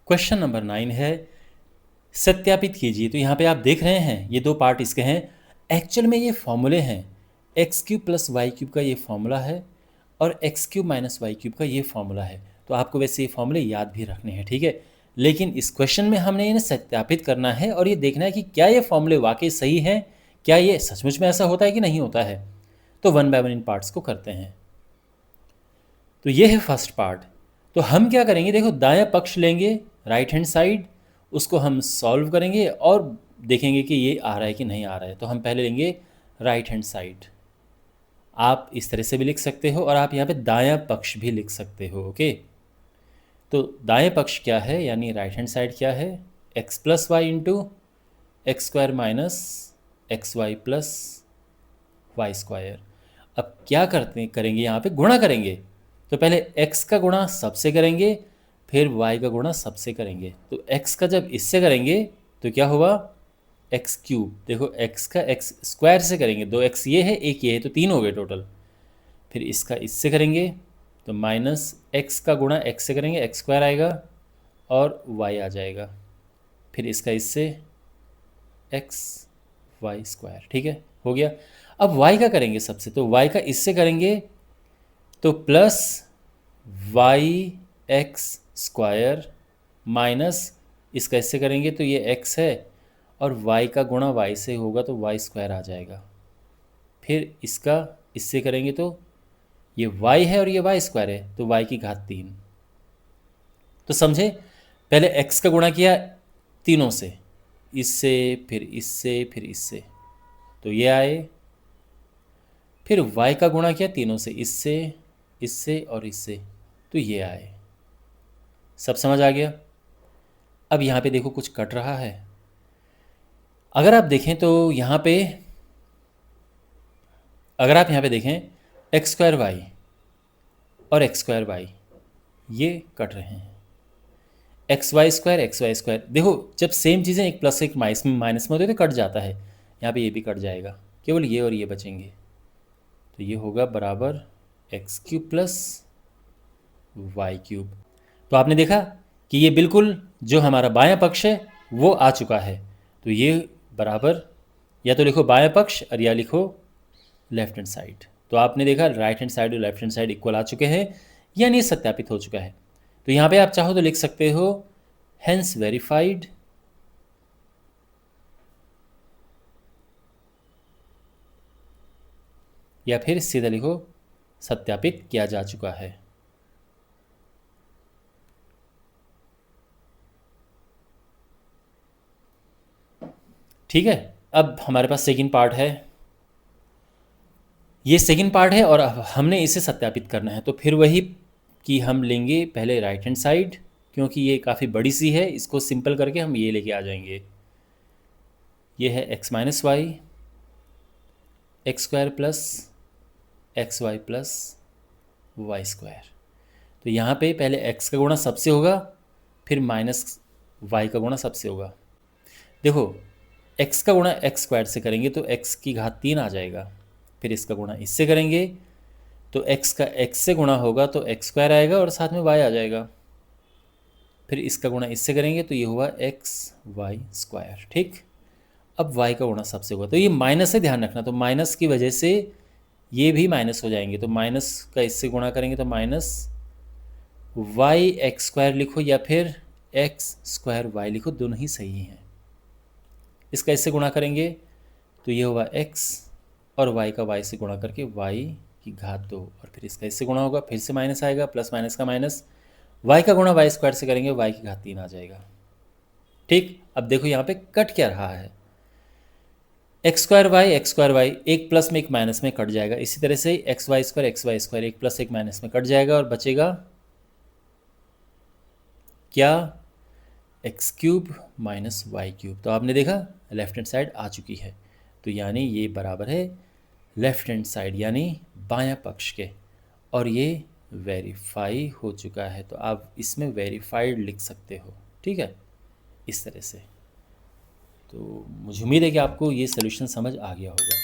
Question number 9 है, सत्यापित कीजिए। तो यहाँ पे आप देख रहे हैं ये दो पार्ट इसके हैं। एक्चुअल में ये फॉर्मूले हैं, X cube plus Y cube का ये फॉर्मूला है और X cube minus Y cube का ये फॉर्मूला है। तो आपको वैसे ये फॉर्मूले याद भी रखने हैं, ठीक है। लेकिन इस क्वेश्चन में हमने इन्हें सत्यापित करना है और ये देखना है कि क्या ये फॉर्मूले वाकई सही हैं, क्या ये सचमुच में ऐसा होता है कि नहीं होता है। तो one by one in parts को करते हैं। तो ये है फर्स्ट पार्ट। तो हम क्या करेंगे, देखो दायां पक्ष लेंगे, राइट हैंड साइड, उसको हम सॉल्व करेंगे और देखेंगे कि ये आ रहा है कि नहीं आ रहा है। तो हम पहले लेंगे राइट हैंड साइड। आप इस तरह से भी लिख सकते हो और आप यहाँ पे दायां पक्ष भी लिख सकते हो, ओके। तो दाएं पक्ष क्या है, यानी राइट हैंड साइड क्या है, X plus Y into X square minus X Y plus Y square. अब क्या करेंगे, यहाँ पे गुणा करेंगे। तो पहले x का गुणा सबसे करेंगे, फिर y का गुणा सबसे करेंगे। तो x का जब इससे करेंगे तो क्या हुआ, एक्स क्यूब। देखो x का x स्क्वायर से करेंगे, 2x ये है, एक ये है, तो 3 हो गए टोटल। फिर इसका इससे करेंगे तो माइनस x का गुणा x से करेंगे, एक्स स्क्वायर आएगा और y आ जाएगा। फिर इसका इससे एक्स वाई स्क्वायर, ठीक है, हो गया। अब y का करेंगे सबसे, तो y का इससे करेंगे तो plus Y X square minus इसका इससे करेंगे तो ये x है और y का गुणा y से होगा तो वाई स्क्वायर आ जाएगा। फिर इसका इससे करेंगे तो ये y है और ये वाई स्क्वायर है तो y की घात 3। तो समझे, पहले x का गुणा किया तीनों से, इससे फिर इससे फिर इससे, तो ये आए। फिर y का गुणा किया तीनों से, इससे इससे और इससे, तो ये आए। सब समझ आ गया। अब यहाँ पे देखो कुछ कट रहा है। अगर आप देखें तो यहाँ पे, अगर आप यहाँ पे देखें एक्स स्क्वायर वाई और एक्स स्क्वायर वाई ये कट रहे हैं। एक्स वाई स्क्वायर, देखो जब सेम चीज़ें एक प्लस एक माइनस में होते हैं तो कट जाता है। यहाँ पे ये भी कट जाएगा, केवल ये और ये बचेंगे। तो ये होगा बराबर X cube plus Y cube. तो आपने देखा कि ये बिल्कुल जो हमारा बायां पक्ष है वो आ चुका है। तो ये बराबर, या तो लिखो बायां पक्ष और या लिखो लेफ्ट हैंड साइड। तो आपने देखा राइट हैंड साइड और लेफ्ट हैंड साइड इक्वल आ चुके हैं, यानी सत्यापित हो चुका है। तो यहाँ पे आप चाहो तो लिख सकते हो हेंस वेरीफाइड, या फिर सीधा लिखो सत्यापित किया जा चुका है। ठीक है, अब हमारे पास सेकंड पार्ट है। ये सेकंड पार्ट है और अब हमने इसे सत्यापित करना है। तो फिर वही कि हम लेंगे पहले राइट हैंड साइड, क्योंकि ये काफ़ी बड़ी सी है, इसको सिंपल करके हम ये लेके आ जाएंगे। ये है X minus Y X square plus X Y plus Y square. तो यहाँ पे पहले x का गुणा सबसे होगा, फिर माइनस y का गुणा सबसे होगा। देखो x का गुणा एक्स स्क्वायर से करेंगे तो x की घात 3 आ जाएगा। फिर इसका गुणा इससे करेंगे तो x का x से गुणा होगा तो एक्स स्क्वायर आएगा और साथ में y आ जाएगा। फिर इसका गुणा इससे करेंगे तो ये हुआ एक्स वाई स्क्वायर, ठीक। अब y का गुणा सबसे होगा, तो ये माइनस है, ध्यान रखना। तो माइनस की वजह से ये भी माइनस हो जाएंगे, तो माइनस का इससे गुणा करेंगे तो माइनस वाई एक्स स्क्वायर लिखो या फिर एक्स स्क्वायर वाई लिखो, दोनों ही सही हैं। इसका इससे गुणा करेंगे तो ये होगा x और y का y से गुणा करके y की घात 2, और फिर इसका इससे गुणा होगा, फिर से माइनस आएगा, प्लस माइनस का माइनस, y का गुणा y स्क्वायर से करेंगे y की घात 3 आ जाएगा, ठीक। अब देखो यहाँ पे कट क्या रहा है, एक्स स्क्वायर वाई एक प्लस में एक माइनस में कट जाएगा। इसी तरह से एक्स वाई स्क्वायर एक प्लस एक माइनस में कट जाएगा और बचेगा क्या, X cube minus Y cube. तो आपने देखा लेफ्ट हैंड साइड आ चुकी है। तो यानी ये बराबर है लेफ्ट हैंड साइड यानी बायां पक्ष के, और ये वेरीफाई हो चुका है। तो आप इसमें वेरीफाइड लिख सकते हो, ठीक है, इस तरह से। तो मुझे उम्मीद है कि आपको ये सोल्यूशन समझ आ गया होगा।